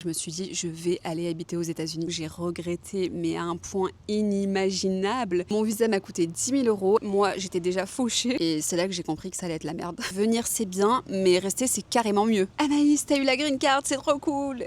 je me suis dit je vais aller habiter aux États-Unis. J'ai regretté mais à un point inimaginable. Mon visa m'a coûté 10 000 €. Moi j'étais déjà fauchée et c'est là que j'ai compris que ça allait être la merde. Venir c'est bien mais rester c'est carrément mieux. Anaïs, t'as eu la green card, c'est trop cool!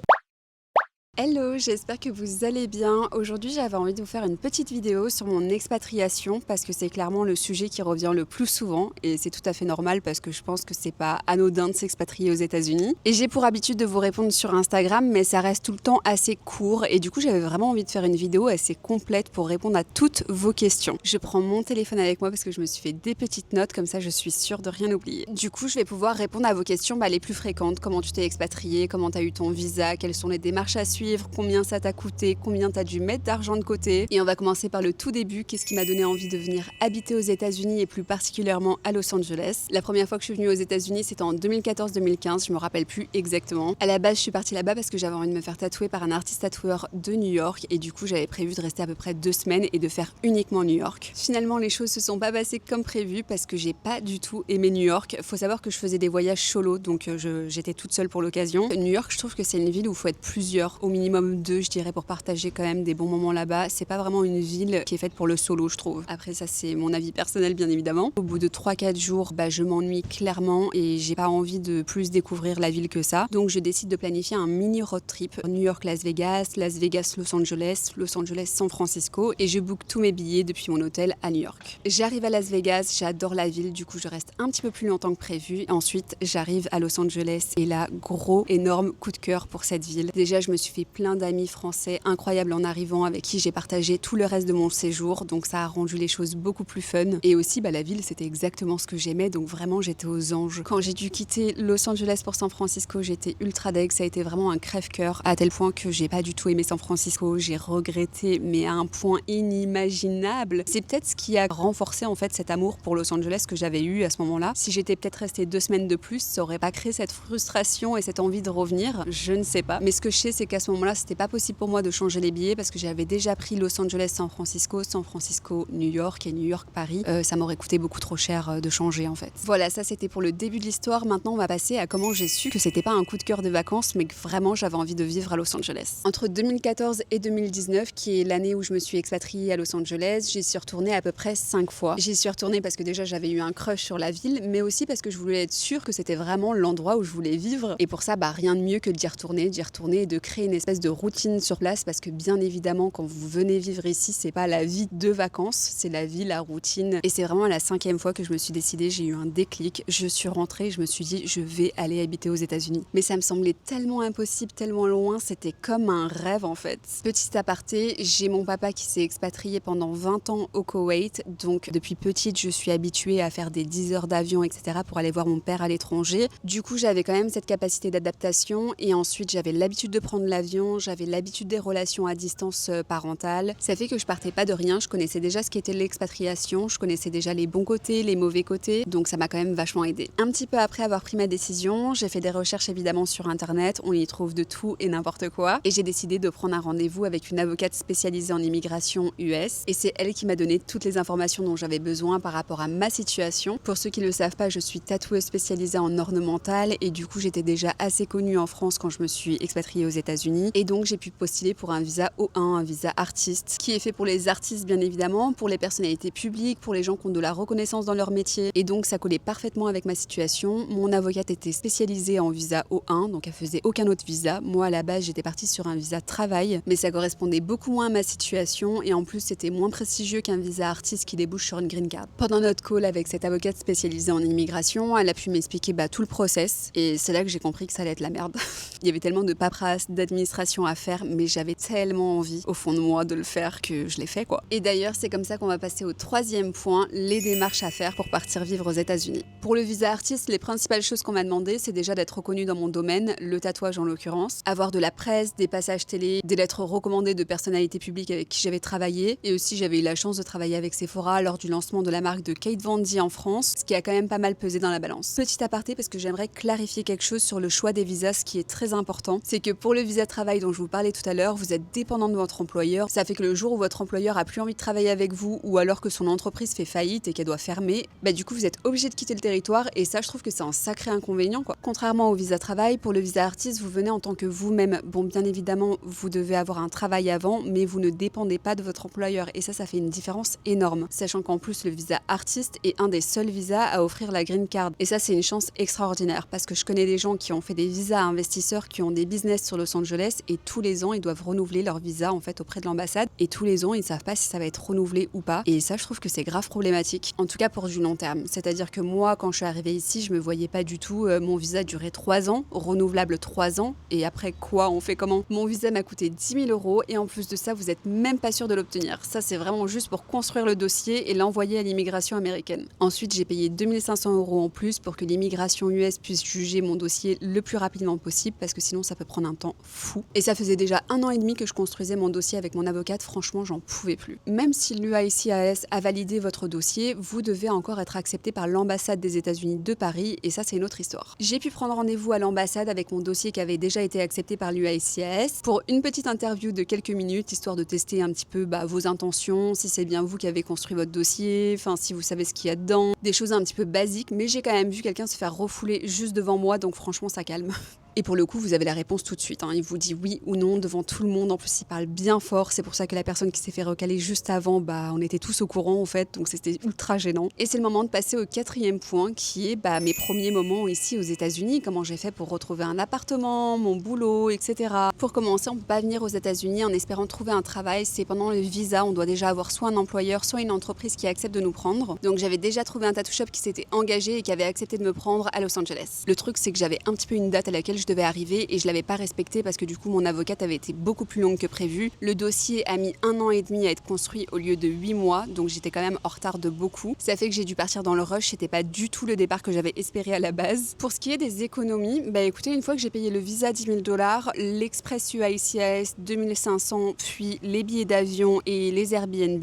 Hello, j'espère que vous allez bien. Aujourd'hui, j'avais envie de vous faire une petite vidéo sur mon expatriation parce que c'est clairement le sujet qui revient le plus souvent et c'est tout à fait normal parce que je pense que c'est pas anodin de s'expatrier aux États-Unis. Et j'ai pour habitude de vous répondre sur Instagram, mais ça reste tout le temps assez court et du coup, j'avais vraiment envie de faire une vidéo assez complète pour répondre à toutes vos questions. Je prends mon téléphone avec moi parce que je me suis fait des petites notes, comme ça je suis sûre de rien oublier. Du coup, je vais pouvoir répondre à vos questions les plus fréquentes. Comment tu t'es expatrié, comment t'as eu ton visa, quelles sont les démarches à suivre, combien ça t'a coûté, combien t'as dû mettre d'argent de côté. Et on va commencer par le tout début, qu'est-ce qui m'a donné envie de venir habiter aux États-Unis et plus particulièrement à Los Angeles. La première fois que je suis venue aux États-Unis, c'était en 2014-2015, je me rappelle plus exactement. À la base, je suis partie là-bas parce que j'avais envie de me faire tatouer par un artiste tatoueur de New York et du coup, j'avais prévu de rester à peu près 2 semaines et de faire uniquement New York. Finalement, les choses se sont pas passées comme prévu parce que j'ai pas du tout aimé New York. Faut savoir que je faisais des voyages solo, donc j'étais toute seule pour l'occasion. New York, je trouve que c'est une ville où il faut être plusieurs, au minimum 2, je dirais, pour partager quand même des bons moments là-bas. C'est pas vraiment une ville qui est faite pour le solo, je trouve. Après, ça, c'est mon avis personnel, bien évidemment. Au bout de 3-4 jours, je m'ennuie clairement et j'ai pas envie de plus découvrir la ville que ça. Donc, je décide de planifier un mini road trip. New York-Las Vegas, Las Vegas-Los Angeles, Los Angeles-San Francisco et je book tous mes billets depuis mon hôtel à New York. J'arrive à Las Vegas, j'adore la ville, du coup, je reste un petit peu plus longtemps que prévu. Ensuite, j'arrive à Los Angeles et là, gros, énorme coup de cœur pour cette ville. Déjà, je me suis fait plein d'amis français incroyables en arrivant avec qui j'ai partagé tout le reste de mon séjour, donc ça a rendu les choses beaucoup plus fun. Et aussi la ville, c'était exactement ce que j'aimais, donc vraiment j'étais aux anges. Quand j'ai dû quitter Los Angeles pour San Francisco, j'étais ultra deg, ça a été vraiment un crève-cœur à tel point que j'ai pas du tout aimé San Francisco, j'ai regretté mais à un point inimaginable. C'est peut-être ce qui a renforcé en fait cet amour pour Los Angeles que j'avais eu à ce moment-là. Si j'étais peut-être restée 2 semaines de plus, ça aurait pas créé cette frustration et cette envie de revenir, je ne sais pas. Mais ce que je sais, c'est qu'à ce moment-là, c'était pas possible pour moi de changer les billets parce que j'avais déjà pris Los Angeles, San Francisco, New York et New York, Paris. Ça m'aurait coûté beaucoup trop cher de changer en fait. Voilà, ça c'était pour le début de l'histoire. Maintenant, on va passer à comment j'ai su que c'était pas un coup de cœur de vacances, mais que vraiment j'avais envie de vivre à Los Angeles. Entre 2014 et 2019, qui est l'année où je me suis expatriée à Los Angeles, j'y suis retournée à peu près 5 fois. J'y suis retournée parce que déjà j'avais eu un crush sur la ville, mais aussi parce que je voulais être sûre que c'était vraiment l'endroit où je voulais vivre. Et pour ça, rien de mieux que d'y retourner et de créer une espèce de routine sur place parce que bien évidemment quand vous venez vivre ici, c'est pas la vie de vacances, c'est la vie, la routine. Et c'est vraiment la 5e fois que je me suis décidée, j'ai eu un déclic, je suis rentrée, je me suis dit je vais aller habiter aux États-Unis. Mais ça me semblait tellement impossible, tellement loin, c'était comme un rêve en fait. Petit aparté, j'ai mon papa qui s'est expatrié pendant 20 ans au Koweït, donc depuis petite je suis habituée à faire des 10 heures d'avion, etc. pour aller voir mon père à l'étranger. Du coup j'avais quand même cette capacité d'adaptation et ensuite j'avais l'habitude de prendre l'avion, j'avais l'habitude des relations à distance parentale. Ça fait que je partais pas de rien, je connaissais déjà ce qu'était l'expatriation, je connaissais déjà les bons côtés, les mauvais côtés, donc ça m'a quand même vachement aidée. Un petit peu après avoir pris ma décision, j'ai fait des recherches évidemment sur internet, on y trouve de tout et n'importe quoi, et j'ai décidé de prendre un rendez-vous avec une avocate spécialisée en immigration US, et c'est elle qui m'a donné toutes les informations dont j'avais besoin par rapport à ma situation. Pour ceux qui le savent pas, je suis tatoueuse spécialisée en ornemental, et du coup j'étais déjà assez connue en France quand je me suis expatriée aux États-Unis, et donc j'ai pu postuler pour un visa O1, un visa artiste, qui est fait pour les artistes bien évidemment, pour les personnalités publiques, pour les gens qui ont de la reconnaissance dans leur métier, et donc ça collait parfaitement avec ma situation. Mon avocate était spécialisée en visa O1, donc elle faisait aucun autre visa. Moi à la base j'étais partie sur un visa travail, mais ça correspondait beaucoup moins à ma situation, et en plus c'était moins prestigieux qu'un visa artiste qui débouche sur une green card. Pendant notre call avec cette avocate spécialisée en immigration, elle a pu m'expliquer tout le process, et c'est là que j'ai compris que ça allait être la merde. Il y avait tellement de paperasse, d'administration à faire, mais j'avais tellement envie au fond de moi de le faire que je l'ai fait quoi. Et d'ailleurs c'est comme ça qu'on va passer au 3e point, les démarches à faire pour partir vivre aux États-Unis. Pour le visa artiste, les principales choses qu'on m'a demandé, c'est déjà d'être reconnu dans mon domaine, le tatouage en l'occurrence, avoir de la presse, des passages télé, des lettres recommandées de personnalités publiques avec qui j'avais travaillé, et aussi j'avais eu la chance de travailler avec Sephora lors du lancement de la marque de Kate Von D en France, ce qui a quand même pas mal pesé dans la balance. Petit aparté parce que j'aimerais clarifier quelque chose sur le choix des visas, ce qui est très important, c'est que pour le visa travail dont je vous parlais tout à l'heure, vous êtes dépendant de votre employeur. Ça fait que le jour où votre employeur a plus envie de travailler avec vous ou alors que son entreprise fait faillite et qu'elle doit fermer, bah du coup vous êtes obligé de quitter le territoire et ça je trouve que c'est un sacré inconvénient quoi. Contrairement au visa travail, pour le visa artiste, vous venez en tant que vous-même. Bon, bien évidemment, vous devez avoir un travail avant, mais vous ne dépendez pas de votre employeur et ça fait une différence énorme. Sachant qu'en plus le visa artiste est un des seuls visas à offrir la green card et ça c'est une chance extraordinaire parce que je connais des gens qui ont fait des visas à investisseurs qui ont des business sur Los Angeles et tous les ans ils doivent renouveler leur visa en fait auprès de l'ambassade et tous les ans ils ne savent pas si ça va être renouvelé ou pas et ça je trouve que c'est grave problématique, en tout cas pour du long terme. C'est-à-dire que moi quand je suis arrivée ici je me voyais pas du tout mon visa durer 3 ans, renouvelable 3 ans et après quoi on fait comment? Mon visa m'a coûté 10 000 € et en plus de ça vous êtes même pas sûr de l'obtenir. Ça c'est vraiment juste pour construire le dossier et l'envoyer à l'immigration américaine. Ensuite j'ai payé 2500 € en plus pour que l'immigration US puisse juger mon dossier le plus rapidement possible parce que sinon ça peut prendre un temps fou. Et ça faisait déjà 1 an et demi que je construisais mon dossier avec mon avocate, franchement j'en pouvais plus. Même si l'USCIS a validé votre dossier, vous devez encore être accepté par l'ambassade des États-Unis de Paris et ça c'est une autre histoire. J'ai pu prendre rendez-vous à l'ambassade avec mon dossier qui avait déjà été accepté par l'USCIS pour une petite interview de quelques minutes histoire de tester un petit peu vos intentions, si c'est bien vous qui avez construit votre dossier, enfin si vous savez ce qu'il y a dedans, des choses un petit peu basiques, mais j'ai quand même vu quelqu'un se faire refouler juste devant moi donc franchement ça calme. Et pour le coup, vous avez la réponse tout de suite. Il vous dit oui ou non devant tout le monde. En plus, il parle bien fort. C'est pour ça que la personne qui s'est fait recaler juste avant, on était tous au courant en fait. Donc c'était ultra gênant. Et c'est le moment de passer au 4e point qui est mes premiers moments ici aux États-Unis. Comment j'ai fait pour retrouver un appartement, mon boulot, etc. Pour commencer, on peut pas venir aux États-Unis en espérant trouver un travail. C'est pendant le visa. On doit déjà avoir soit un employeur, soit une entreprise qui accepte de nous prendre. Donc j'avais déjà trouvé un tattoo shop qui s'était engagé et qui avait accepté de me prendre à Los Angeles. Le truc, c'est que j'avais un petit peu une date à laquelle je devais arriver et je l'avais pas respecté parce que du coup mon avocate avait été beaucoup plus longue que prévu. Le dossier a mis 1 an et demi à être construit au lieu de 8 mois, donc j'étais quand même en retard de beaucoup. Ça fait que j'ai dû partir dans le rush, c'était pas du tout le départ que j'avais espéré à la base. Pour ce qui est des économies, écoutez, une fois que j'ai payé le visa 10 000 $, l'express USCIS 2500, puis les billets d'avion et les Airbnb,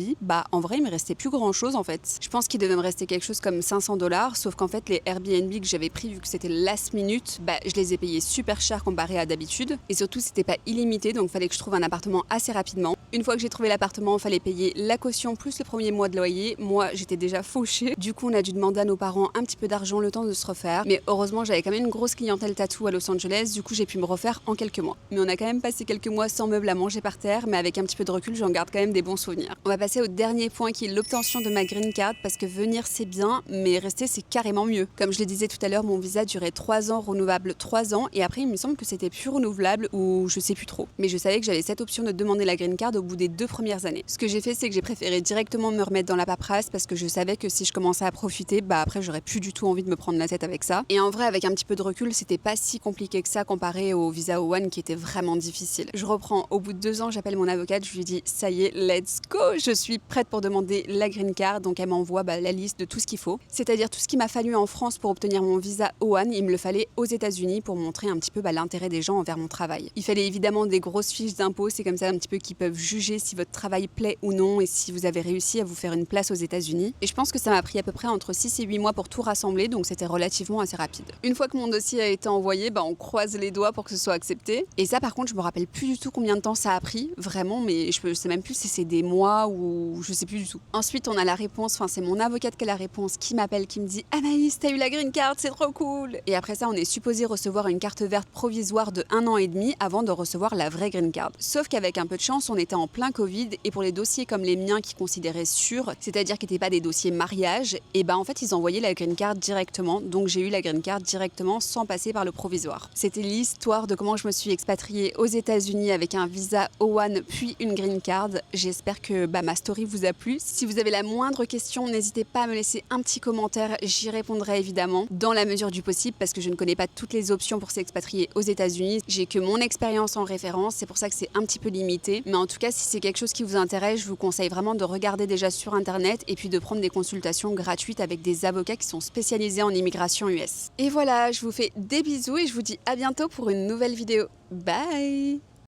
en vrai il me restait plus grand chose en fait. Je pense qu'il devait me rester quelque chose comme 500 $, sauf qu'en fait les Airbnb que j'avais pris vu que c'était last minute, je les ai payés super cher comparé à d'habitude et surtout c'était pas illimité donc fallait que je trouve un appartement assez rapidement. Une fois que j'ai trouvé l'appartement, fallait payer la caution plus le premier mois de loyer. Moi j'étais déjà fauchée, du coup on a dû demander à nos parents un petit peu d'argent le temps de se refaire, mais heureusement j'avais quand même une grosse clientèle tatou à Los Angeles, du coup j'ai pu me refaire en quelques mois. Mais on a quand même passé quelques mois sans meubles à manger par terre, mais avec un petit peu de recul j'en garde quand même des bons souvenirs. On va passer au dernier point qui est l'obtention de ma green card parce que venir c'est bien mais rester c'est carrément mieux. Comme je le disais tout à l'heure, mon visa durait 3 ans, renouvelable 3 ans et après il me semble que c'était plus renouvelable ou je sais plus trop. Mais je savais que j'avais cette option de demander la green card au bout des 2 premières années. Ce que j'ai fait, c'est que j'ai préféré directement me remettre dans la paperasse parce que je savais que si je commençais à profiter, après j'aurais plus du tout envie de me prendre la tête avec ça. Et en vrai, avec un petit peu de recul, c'était pas si compliqué que ça comparé au visa O1 qui était vraiment difficile. Je reprends, au bout de 2 ans, j'appelle mon avocate, je lui dis ça y est, let's go, je suis prête pour demander la green card. Donc elle m'envoie la liste de tout ce qu'il faut, c'est-à-dire tout ce qu'il m'a fallu en France pour obtenir mon visa O1, il me le fallait aux États-Unis pour montrer un petit peu l'intérêt des gens envers mon travail. Il fallait évidemment des grosses fiches d'impôts, c'est comme ça un petit peu qu'ils peuvent juger si votre travail plaît ou non et si vous avez réussi à vous faire une place aux États-Unis. Et je pense que ça m'a pris à peu près entre 6 et 8 mois pour tout rassembler, donc c'était relativement assez rapide. Une fois que mon dossier a été envoyé, on croise les doigts pour que ce soit accepté. Et ça par contre, je me rappelle plus du tout combien de temps ça a pris, vraiment, mais je sais même plus si c'est des mois ou je sais plus du tout. Ensuite, on a la réponse, c'est mon avocate qui a la réponse, qui m'appelle, qui me dit Anaïs, t'as eu la green card, c'est trop cool. Et après ça, on est supposé recevoir une carte verte provisoire de 1 an et demi avant de recevoir la vraie green card. Sauf qu'avec un peu de chance, on était en plein Covid et pour les dossiers comme les miens qui considéraient sûrs, c'est-à-dire qui n'étaient pas des dossiers mariage, et en fait ils envoyaient la green card directement, donc j'ai eu la green card directement sans passer par le provisoire. C'était l'histoire de comment je me suis expatriée aux États-Unis avec un visa O1 puis une green card. J'espère que ma story vous a plu. Si vous avez la moindre question, n'hésitez pas à me laisser un petit commentaire, j'y répondrai évidemment dans la mesure du possible parce que je ne connais pas toutes les options pour s'expatrier aux États-Unis. J'ai que mon expérience en référence, c'est pour ça que c'est un petit peu limité. Mais en tout cas, si c'est quelque chose qui vous intéresse, je vous conseille vraiment de regarder déjà sur internet et puis de prendre des consultations gratuites avec des avocats qui sont spécialisés en immigration US. Et voilà, je vous fais des bisous et je vous dis à bientôt pour une nouvelle vidéo. Bye!